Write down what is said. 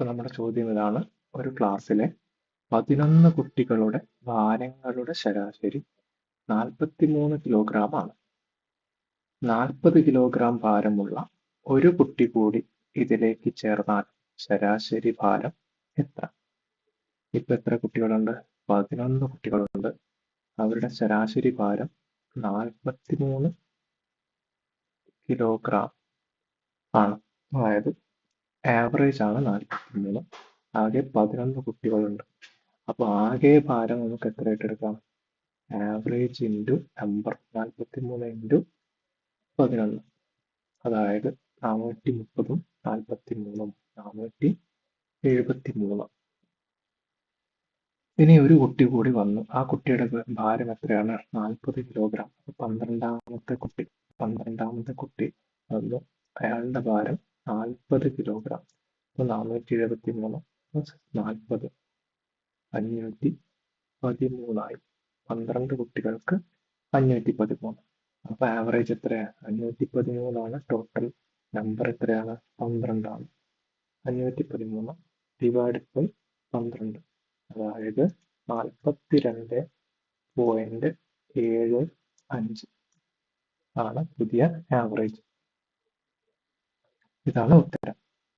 ഇപ്പൊ നമ്മുടെ ചോദ്യം ഇതാണ്: ഒരു ക്ലാസ്സിലെ 11 കുട്ടികളുടെ ഭാരങ്ങളുടെ ശരാശരി 43 കിലോഗ്രാം ആണ്. 40 കിലോഗ്രാം ഭാരമുള്ള ഒരു കുട്ടി കൂടി ഇതിലേക്ക് ചേർന്നാൽ ശരാശരി ഭാരം എത്ര? ഇപ്പൊ എത്ര കുട്ടികളുണ്ട്? 11 കുട്ടികളുണ്ട്. അവരുടെ ശരാശരി ഭാരം 43 കിലോഗ്രാം ആണ്. അതായത് ആവറേജ് ആണ് 43. ആകെ 11 കുട്ടികളുണ്ട്. അപ്പൊ ആകെ ഭാരം നമുക്ക് എത്രയായിട്ട് എടുക്കാം? Average into number, 43 into 11. അതായത് 430ഉം 43ഉം 473. ഇനി ഒരു കുട്ടി കൂടി വന്നു. ആ കുട്ടിയുടെ ഭാരം എത്രയാണ്? 40 കിലോഗ്രാം. 12ാമത്തെ കുട്ടി വന്നു. അയാളുടെ ഭാരം 40 കിലോഗ്രാം. അപ്പൊ 473 പ്ലസ് 40 513ആയി. 12 കുട്ടികൾക്ക് 513. അപ്പൊ ആവറേജ് എത്രയാണ്? 513 ടോട്ടൽ നമ്പർ. എത്രയാണ്? 12. 513 ഡിവൈഡ് ബൈ 12. അതായത് 42.75 ആണ് പുതിയ ആവറേജ്. ഇതാണ് ഉത്തരം.